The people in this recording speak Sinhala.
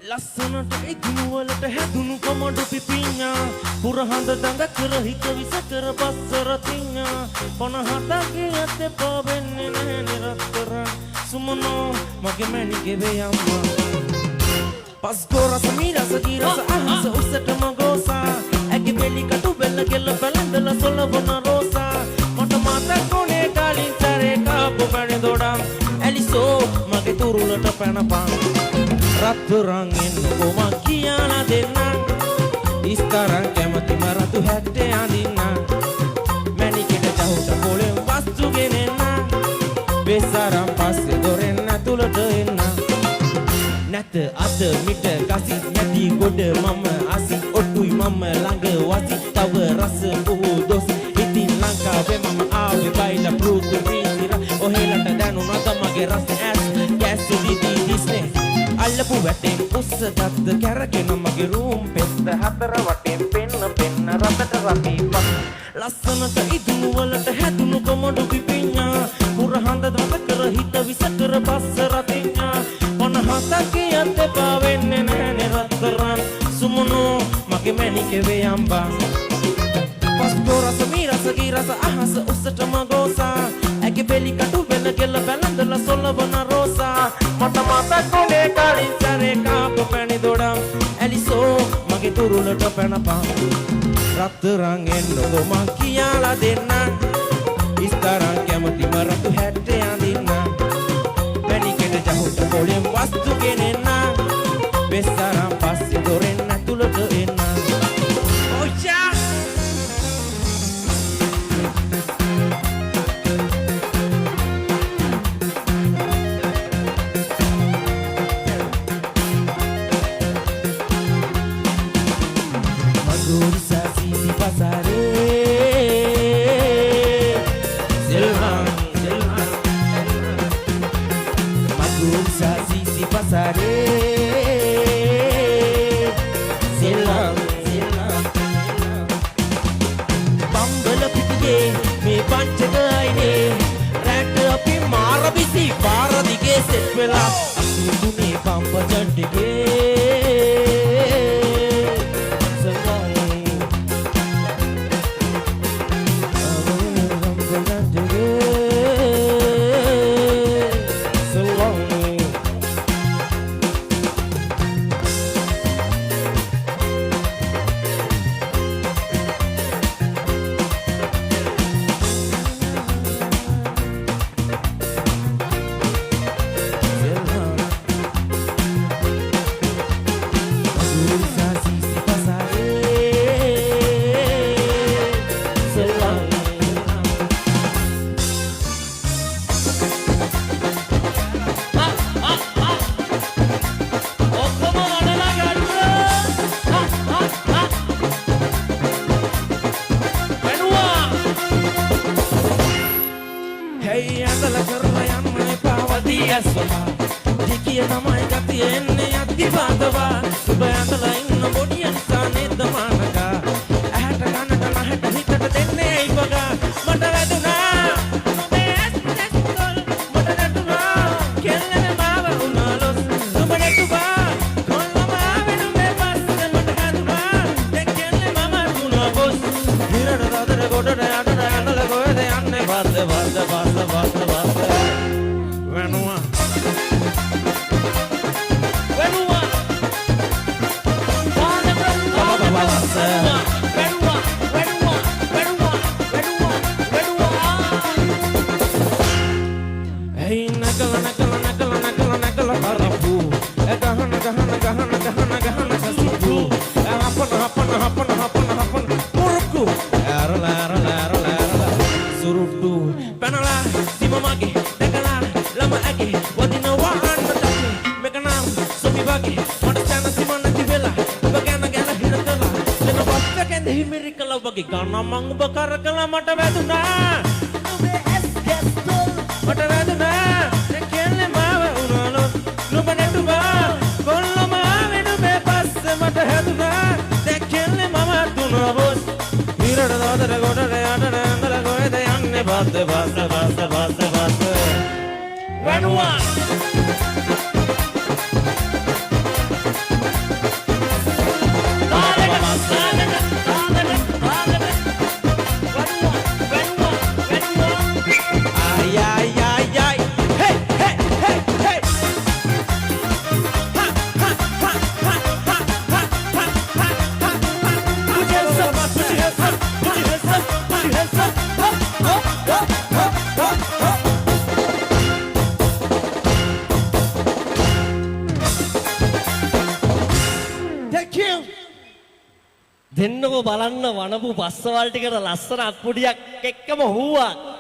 ලස්සනට ඉදුණු වලට හැදුණු කොමඩු පිපිඤ්ඤා පුරහඳ දඟ කර හිත විස කර බස්සර තිඤ්ඤා 57ගේ ඇත්තේ පවෙන්නේ නැහැ නිරත්තර සුමනෝ මගේ මැණිකේ වේ අම්මා පස්කෝ රස මීරස ගීරස අහස උස්සටම ගෝසා ඇගේ බෙලි කටු බෙල්ල කෙල්ල බැලඳලා සොලවන රෝසා මට මතකුනේ කලින් සැරේ කාපු පැණි දොඩම් ඇලිසෝ මගේ තුරුලට පැනපන් රත්තරන් එන්නකෝ මං කියලා දෙන්නම් ඉස්තරන් කැමති මරතු හැට්ටේ අඳින්නම් මැණිකෙට ජහුට පොලෙන් වස්තු ගෙනෙන්නම් බෙසරම් පස්සේ දොරෙන් ඇතුළට එන්න නැත අත මිට ගසි නැති ගොඩ මම අසි ඔට්ටුයි මම ළඟ වසි තව රස බොහෝ දොස් ඉතින් ලංකාවේ මම ආවේ බයිලා බ්ලූටු රීසිරා ඔහෙලට දැනුණාද මගේ රස ඇස් කැස් දිදි දිස්නේ අල්ලපු වැටෙන් උස්ස දත්ත කැරගෙන මගේ රූම් පෙත්ත හතර වටෙන් පෙන්න රතට රපීපක් ලස්සනට ඉදුණු වලට හැදුණු කොමඩු පිපිඤ්ඤා පුරහඳ දත කර හිත විස කර බස්ස රතිඤ්ඤා 57ගේ ඇත්තේ පාවෙන්නේ නැහැ රත්තරන් සුමනෝ මගේ මැණිකේ වේ අම්බා පස්කෝ රස මීරස ගීරස අහස උස්සටම ගෝසා ඇගේ බෙලි කටු බෙල්ල කෙල්ල බැලඳලා සොලවන රෝසා මට මතකුනේ කලින් සැරේ කාපු පැණි දොඩම් ඇලිසෝ මගේ තුරුලට පැනපන් රත්තරන් එන්නකෝ මං කියලා දෙන්නම් ඉස්තරන් කැමති මරතු හැට්ටේ අඳින්නම් මැණිකෙට ජහුට පොලෙන් වස්තු ගෙනෙන්නම් බෙස්සරම් පස්සේ දොරෙන් ඇතුළට එන්න ඔච්චා මට හැදුනා බස වෙනුවා දෙන්නකෝ බලන්න වනපු බස්සවල් ටිකට ලස්සන අත්පුඩියක් එක්කම හුවා